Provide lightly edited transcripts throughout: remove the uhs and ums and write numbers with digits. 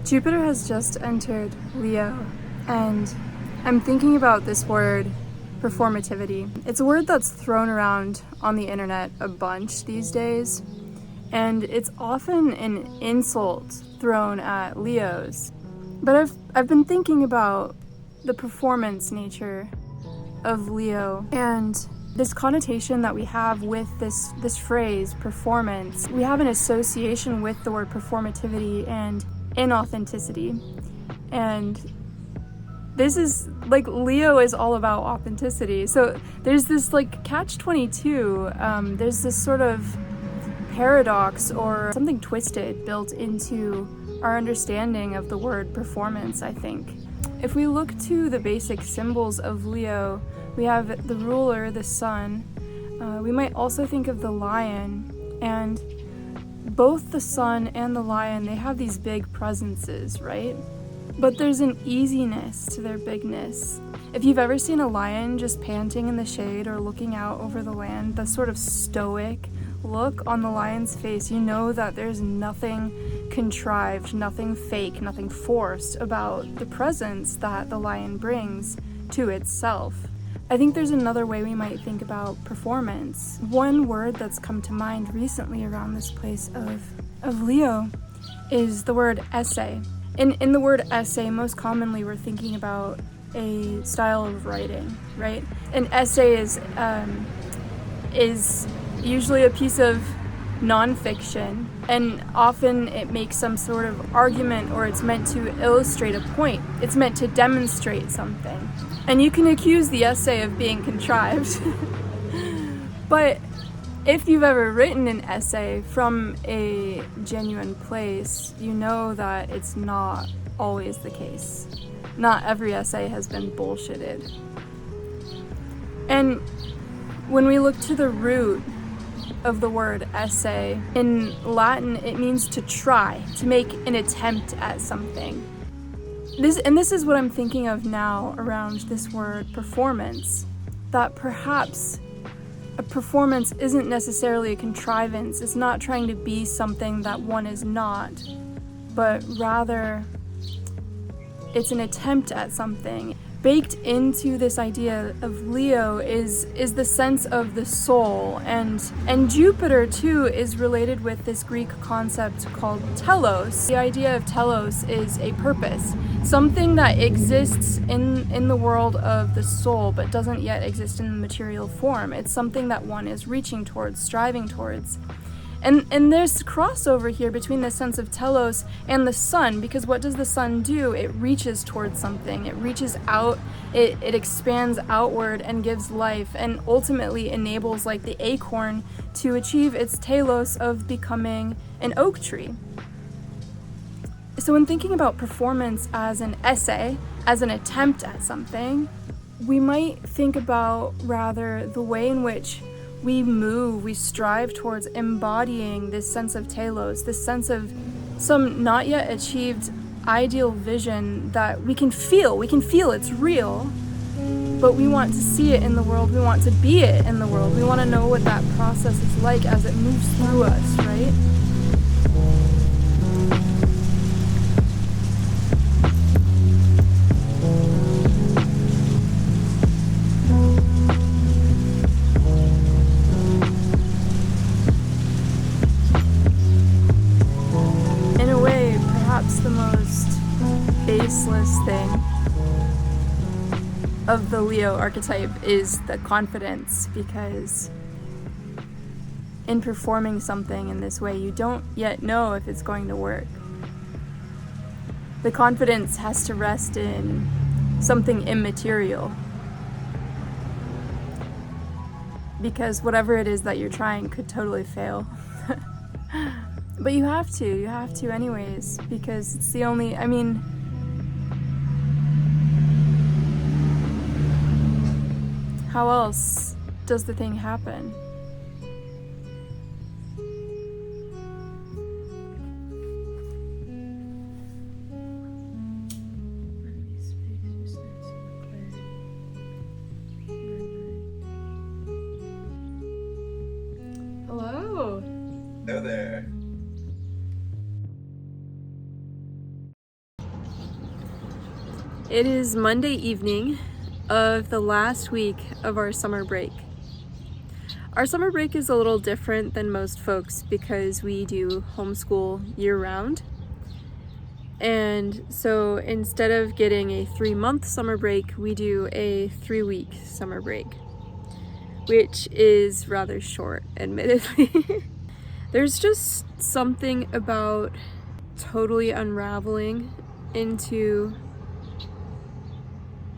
Jupiter has just entered Leo, and I'm thinking about this word, performativity. It's a word that's thrown around on the internet a bunch these days, and it's often an insult thrown at Leos. But I've been thinking about the performance nature of Leo and this connotation that we have with this phrase, performance. We have an association with the word performativity and inauthenticity. And this is like, Leo is all about authenticity. So there's this like catch-22, there's this sort of paradox or something twisted built into our understanding of the word performance, I think. If we look to the basic symbols of Leo, we have the ruler, the sun. We might also think of the lion, and both the sun and the lion, they have these big presences, right? But there's an easiness to their bigness. If you've ever seen a lion just panting in the shade or looking out over the land, the sort of stoic look on the lion's face, you know that there's nothing contrived, nothing fake, nothing forced about the presence that the lion brings to itself. I think there's another way we might think about performance. One word that's come to mind recently around this place of Leo is the word essay. In the word essay, most commonly we're thinking about a style of writing, right? An essay is usually a piece of nonfiction, and often it makes some sort of argument, or it's meant to illustrate a point. It's meant to demonstrate something. And you can accuse the essay of being contrived. But if you've ever written an essay from a genuine place, you know that it's not always the case. Not every essay has been bullshitted. And when we look to the root of the word essay, in Latin it means to try, to make an attempt at something. This is what I'm thinking of now around this word performance, that perhaps a performance isn't necessarily a contrivance. It's not trying to be something that one is not, but rather it's an attempt at something. Baked into this idea of Leo is the sense of the soul, and Jupiter too is related with this Greek concept called telos. The idea of telos is a purpose, something that exists in the world of the soul but doesn't yet exist in the material form. It's something that one is reaching towards, striving towards. And there's crossover here between the sense of telos and the sun, because what does the sun do? It reaches towards something. It reaches out, it expands outward and gives life, and ultimately enables, like the acorn, to achieve its telos of becoming an oak tree. So when thinking about performance as an essay, as an attempt at something, we might think about rather the way in which we move, we strive towards embodying this sense of telos, this sense of some not yet achieved ideal vision that we can feel it's real, but we want to see it in the world, we want to be it in the world, we want to know what that process is like as it moves through us, right? The most baseless thing of the Leo archetype is the confidence, because in performing something in this way, you don't yet know if it's going to work. The confidence has to rest in something immaterial, because whatever it is that you're trying could totally fail. But you have to anyways, because it's the only, how else does the thing happen? Hello. Hello there. It is Monday evening of the last week of our summer break. Our summer break is a little different than most folks because we do homeschool year-round. And so instead of getting a 3-month summer break, we do a 3-week summer break, which is rather short, admittedly. There's just something about totally unraveling into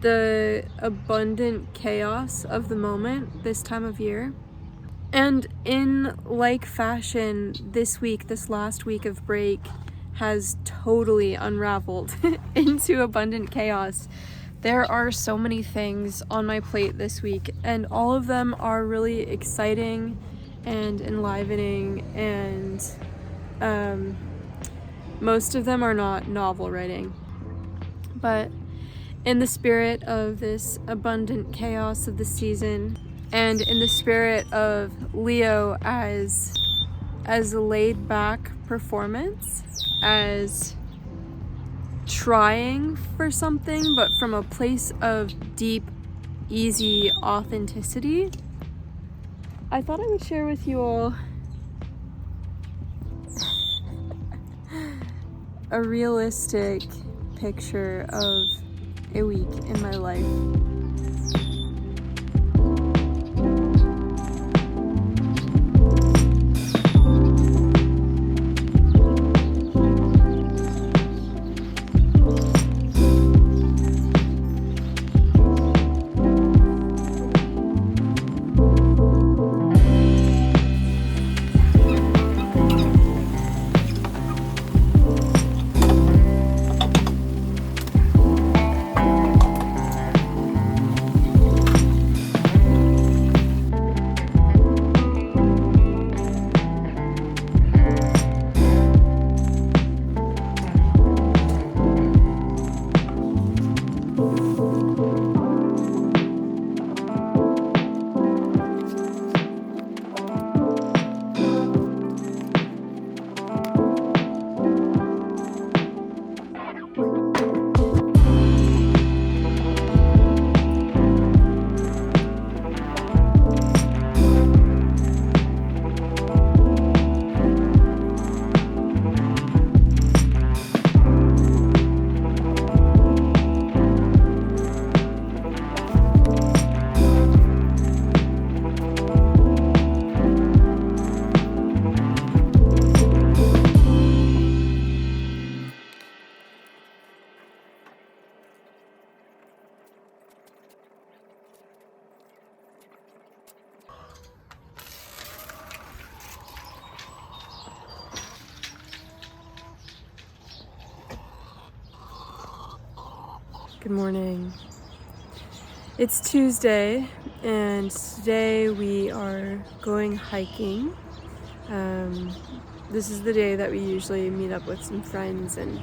the abundant chaos of the moment this time of year. And in like fashion, this last week of break has totally unraveled into abundant chaos. There are so many things on my plate this week, and all of them are really exciting and enlivening, and most of them are not novel writing. But in the spirit of this abundant chaos of the season, and in the spirit of Leo as a laid-back performance, as trying for something but from a place of deep, easy authenticity, I thought I would share with you all a realistic picture of a week in my life. Good morning. It's Tuesday, and today we are going hiking. This is the day that we usually meet up with some friends and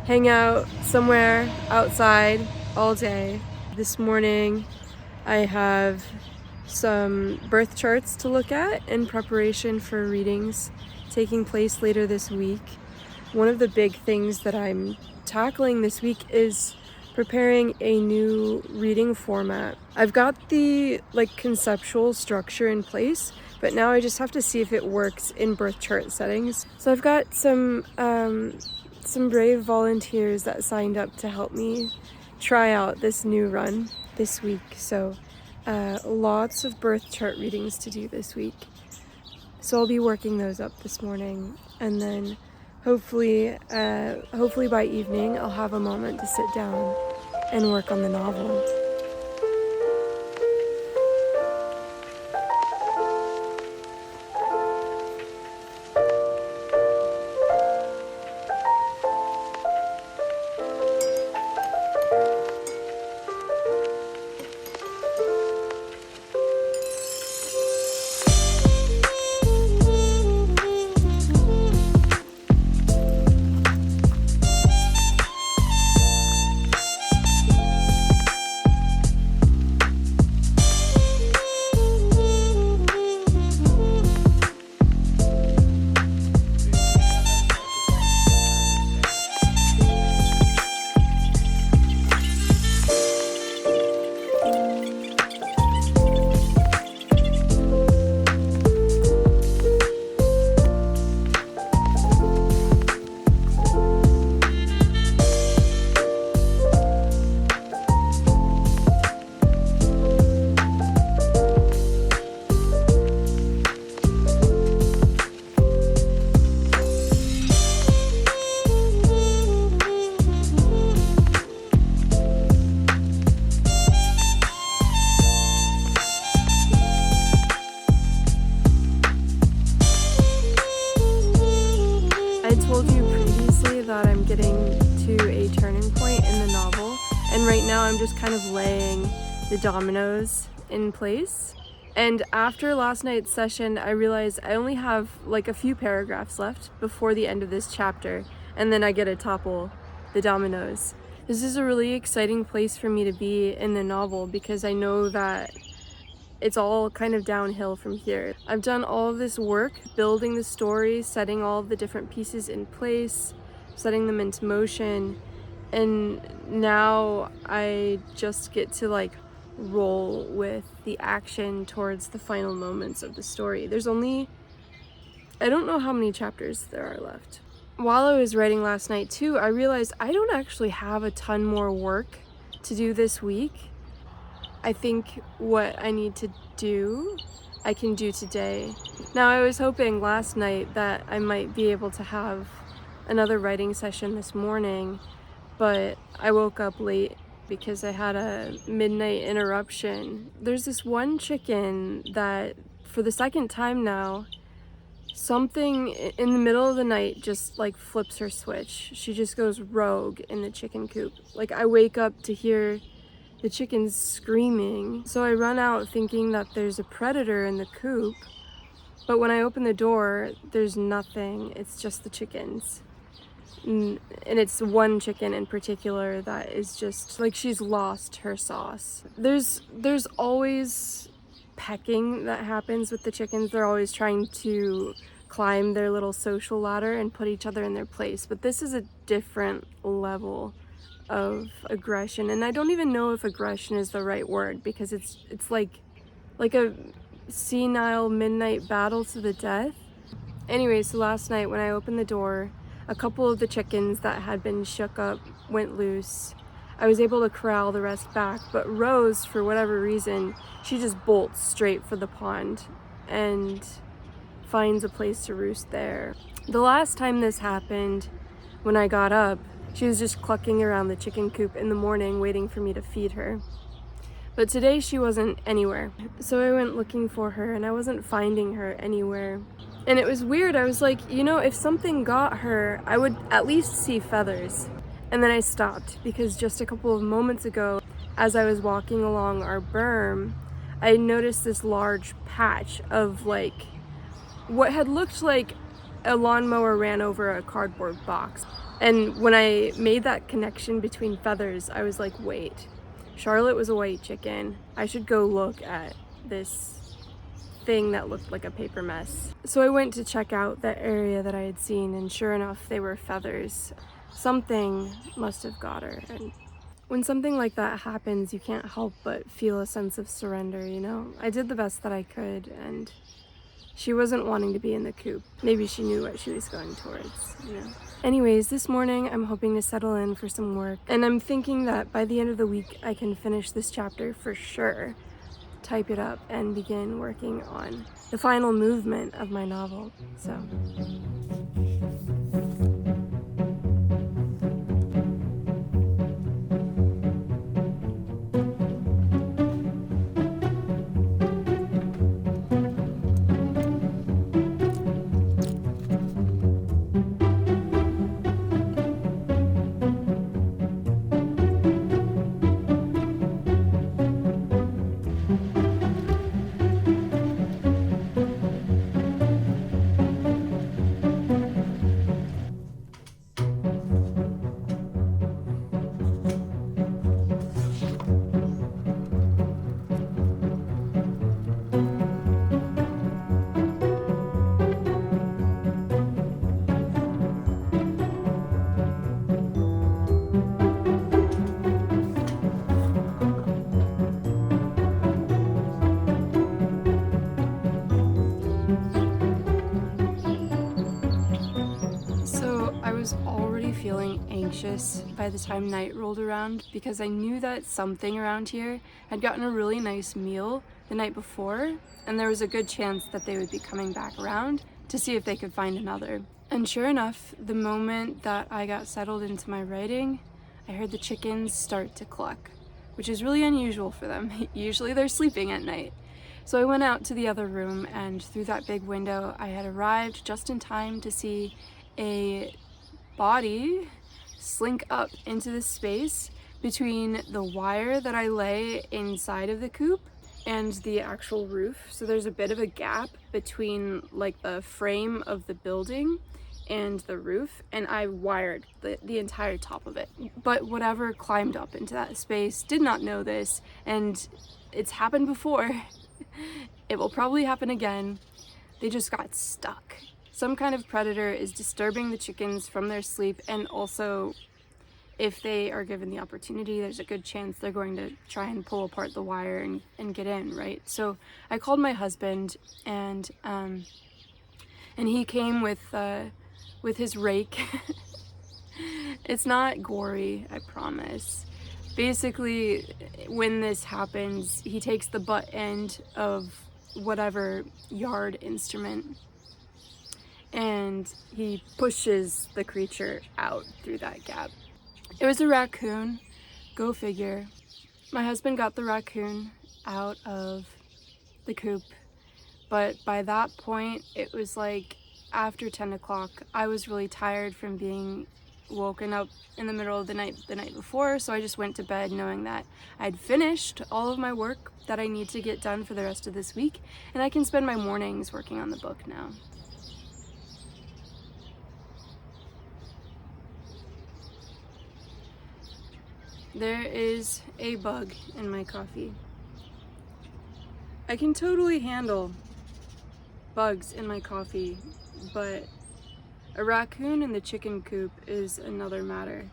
hang out somewhere outside all day. This morning I have some birth charts to look at in preparation for readings taking place later this week. One of the big things that I'm tackling this week is preparing a new reading format. I've got the conceptual structure in place, but now I just have to see if it works in birth chart settings. So I've got some brave volunteers that signed up to help me try out this new run this week. So lots of birth chart readings to do this week. So I'll be working those up this morning, and then hopefully by evening I'll have a moment to sit down and work on the novel. to a turning point in the novel, and right now I'm just kind of laying the dominoes in place. And after last night's session, I realized I only have like a few paragraphs left before the end of this chapter, and then I get to topple the dominoes. This is a really exciting place for me to be in the novel because I know that it's all kind of downhill from here. I've done all of this work building the story, setting all of the different pieces in place, setting them into motion, and now I just get to like roll with the action towards the final moments of the story. There's only, I don't know how many chapters there are left. While I was writing last night too, I realized I don't actually have a ton more work to do this week. I think what I need to do, I can do today. Now, I was hoping last night that I might be able to have another writing session this morning, but I woke up late because I had a midnight interruption. There's this one chicken that, for the second time now, something in the middle of the night just like flips her switch. She just goes rogue in the chicken coop. Like, I wake up to hear the chickens screaming. So I run out thinking that there's a predator in the coop, but when I open the door, there's nothing. It's just the chickens. And it's one chicken in particular that is just like, she's lost her sauce. There's always pecking that happens with the chickens. They're always trying to climb their little social ladder and put each other in their place, but this is a different level of aggression, and I don't even know if aggression is the right word because it's like a senile midnight battle to the death. Anyway, so last night when I opened the door, a couple of the chickens that had been shook up went loose. I was able to corral the rest back, but Rose, for whatever reason, she just bolts straight for the pond and finds a place to roost there. The last time this happened, when I got up, she was just clucking around the chicken coop in the morning waiting for me to feed her. But today she wasn't anywhere. So I went looking for her and I wasn't finding her anywhere. And it was weird. I was like, you know, if something got her, I would at least see feathers. And then I stopped because just a couple of moments ago, as I was walking along our berm, I noticed this large patch of like what had looked like a lawnmower ran over a cardboard box. And when I made that connection between feathers, I was like, wait, Charlotte was a white chicken. I should go look at this thing that looked like a paper mess. So I went to check out that area that I had seen, and sure enough, they were feathers. Something must have got her. And when something like that happens, you can't help but feel a sense of surrender, you know? I did the best that I could, and she wasn't wanting to be in the coop. Maybe she knew what she was going towards, you know? Anyways, this morning I'm hoping to settle in for some work, and I'm thinking that by the end of the week I can finish this chapter for sure, type it up, and begin working on the final movement of my novel. So feeling anxious by the time night rolled around because I knew that something around here had gotten a really nice meal the night before, and there was a good chance that they would be coming back around to see if they could find another. And sure enough, the moment that I got settled into my writing, I heard the chickens start to cluck, which is really unusual for them. Usually they're sleeping at night. So I went out to the other room, and through that big window I had arrived just in time to see a body slink up into the space between the wire that I lay inside of the coop and the actual roof. So there's a bit of a gap between like the frame of the building and the roof, and I wired the entire top of it. But whatever climbed up into that space did not know this, and it's happened before. It will probably happen again. They just got stuck. Some kind of predator is disturbing the chickens from their sleep, and also if they are given the opportunity, there's a good chance they're going to try and pull apart the wire and get in, right? So I called my husband, and he came with his rake. It's not gory, I promise. Basically, when this happens, he takes the butt end of whatever yard instrument and he pushes the creature out through that gap. It was a raccoon, go figure. My husband got the raccoon out of the coop, but by that point it was like after 10 o'clock. I was really tired from being woken up in the middle of the night before, so I just went to bed knowing that I'd finished all of my work that I need to get done for the rest of this week, and I can spend my mornings working on the book now. There is a bug in my coffee. I can totally handle bugs in my coffee, but a raccoon in the chicken coop is another matter.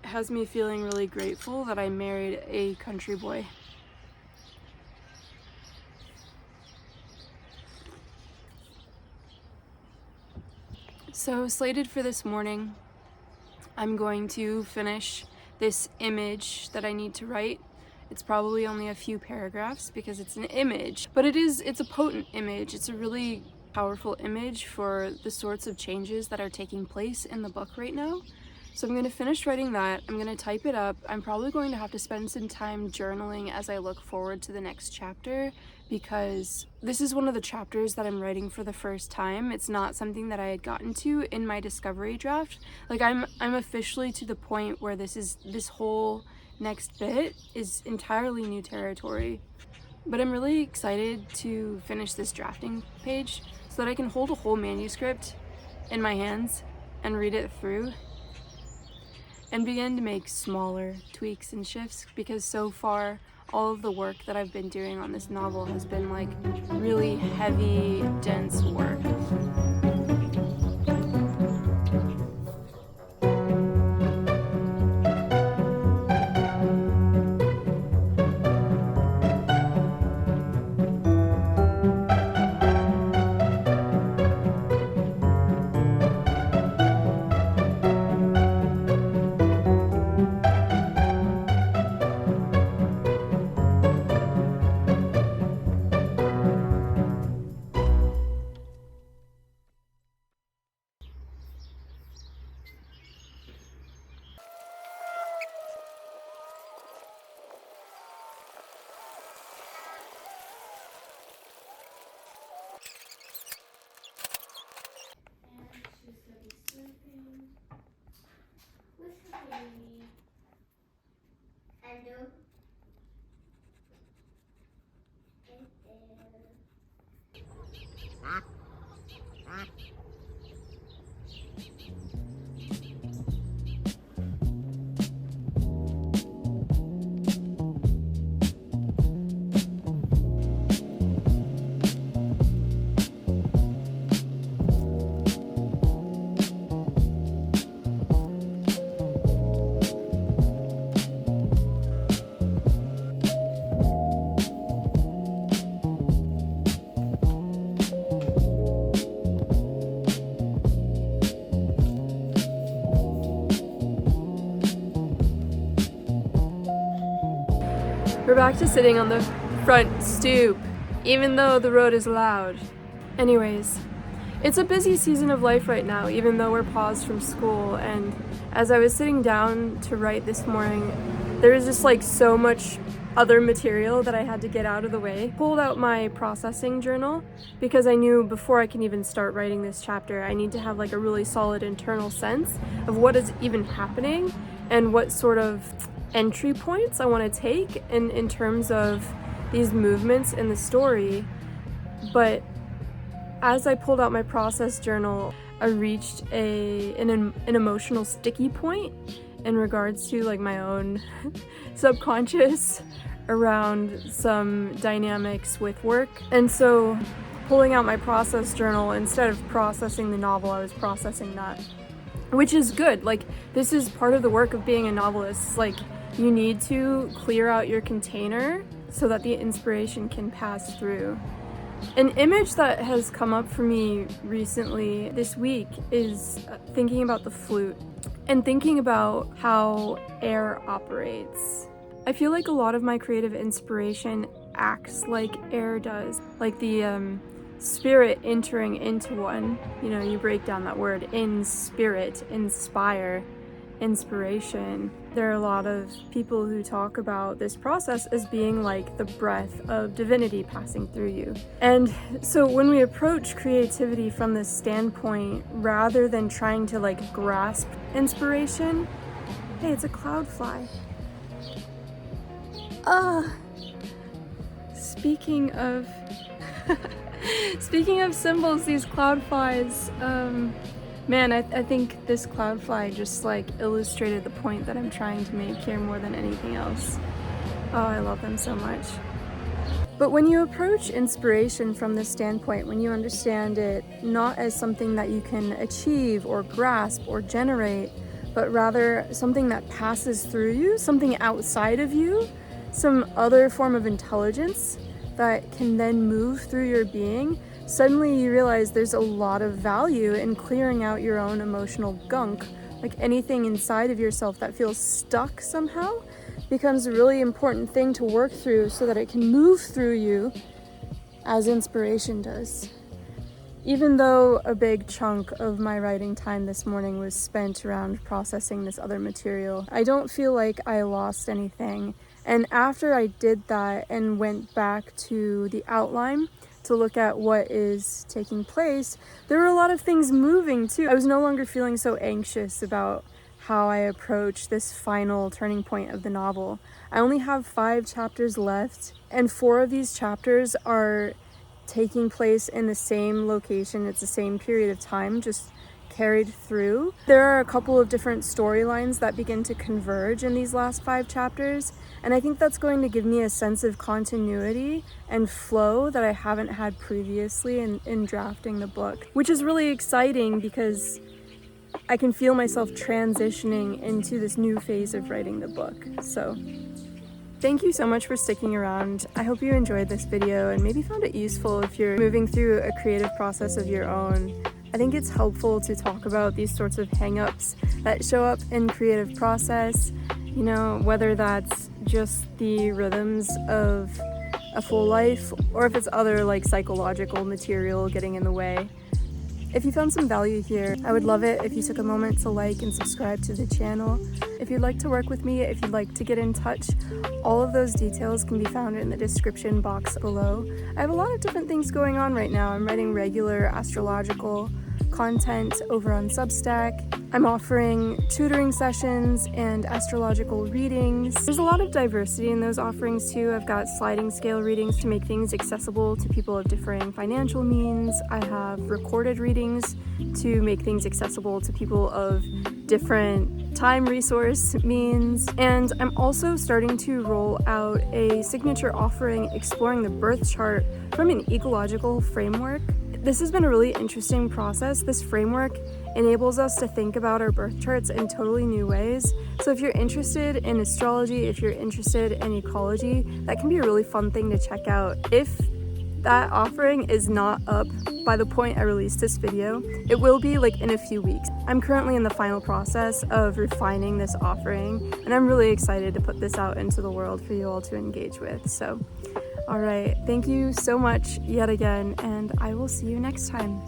It has me feeling really grateful that I married a country boy. So, slated for this morning, I'm going to finish this image that I need to write. It's probably only a few paragraphs because it's an image, but it's a potent image. It's a really powerful image for the sorts of changes that are taking place in the book right now. So I'm going to finish writing that. I'm going to type it up. I'm probably going to have to spend some time journaling as I look forward to the next chapter, because this is one of the chapters that I'm writing for the first time. It's not something that I had gotten to in my discovery draft. Like I'm officially to the point where this whole next bit is entirely new territory. But I'm really excited to finish this drafting page so that I can hold a whole manuscript in my hands and read it through and begin to make smaller tweaks and shifts, because so far all of the work that I've been doing on this novel has been like really heavy, dense work. We're back to sitting on the front stoop, even though the road is loud. Anyways, it's a busy season of life right now, even though we're paused from school, and as I was sitting down to write this morning, there was just like so much other material that I had to get out of the way. Pulled out my processing journal because I knew before I can even start writing this chapter, I need to have like a really solid internal sense of what is even happening and what sort of entry points I want to take in terms of these movements in the story. But as I pulled out my process journal, I reached an emotional sticky point in regards to like my own subconscious around some dynamics with work. And so pulling out my process journal, instead of processing the novel, I was processing that, which is good. Like, this is part of the work of being a novelist. Like, you need to clear out your container so that the inspiration can pass through. An image that has come up for me recently this week is thinking about the flute and thinking about how air operates. I feel like a lot of my creative inspiration acts like air does, like the spirit entering into one. You know, you break down that word, in spirit, inspire, inspiration. There are a lot of people who talk about this process as being like the breath of divinity passing through you. And so when we approach creativity from this standpoint, rather than trying to like grasp inspiration, hey, it's a cloud fly. Speaking of speaking of symbols, these cloud flies, man, I think this cloud fly just like illustrated the point that I'm trying to make here more than anything else. Oh, I love them so much. But when you approach inspiration from this standpoint, when you understand it not as something that you can achieve or grasp or generate, but rather something that passes through you, something outside of you, some other form of intelligence that can then move through your being, suddenly you realize there's a lot of value in clearing out your own emotional gunk. Like anything inside of yourself that feels stuck somehow becomes a really important thing to work through so that it can move through you as inspiration does. Even though a big chunk of my writing time this morning was spent around processing this other material, I don't feel like I lost anything. And after I did that and went back to the outline to look at what is taking place, there were a lot of things moving too. I was no longer feeling so anxious about how I approach this final turning point of the novel. I only have 5 chapters left, and 4 of these chapters are taking place in the same location. It's the same period of time, just carried through. There are a couple of different storylines that begin to converge in these last 5 chapters, and I think that's going to give me a sense of continuity and flow that I haven't had previously in drafting the book, which is really exciting because I can feel myself transitioning into this new phase of writing the book. So thank you so much for sticking around. I hope you enjoyed this video and maybe found it useful if you're moving through a creative process of your own. I think it's helpful to talk about these sorts of hang-ups that show up in creative process, you know, whether that's just the rhythms of a full life or if it's other like psychological material getting in the way. If you found some value here, I would love it if you took a moment to like and subscribe to the channel. If you'd like to work with me, if you'd like to get in touch, all of those details can be found in the description box below. I have a lot of different things going on right now. I'm writing regular astrological content over on Substack. I'm offering tutoring sessions and astrological readings. There's a lot of diversity in those offerings too. I've got sliding scale readings to make things accessible to people of differing financial means. I have recorded readings to make things accessible to people of different time resource means. And I'm also starting to roll out a signature offering exploring the birth chart from an ecological framework. This has been a really interesting process. This framework enables us to think about our birth charts in totally new ways. So if you're interested in astrology, if you're interested in ecology, that can be a really fun thing to check out. If that offering is not up by the point I release this video, it will be like in a few weeks. I'm currently in the final process of refining this offering, and I'm really excited to put this out into the world for you all to engage with. So, all right, thank you so much yet again, and I will see you next time.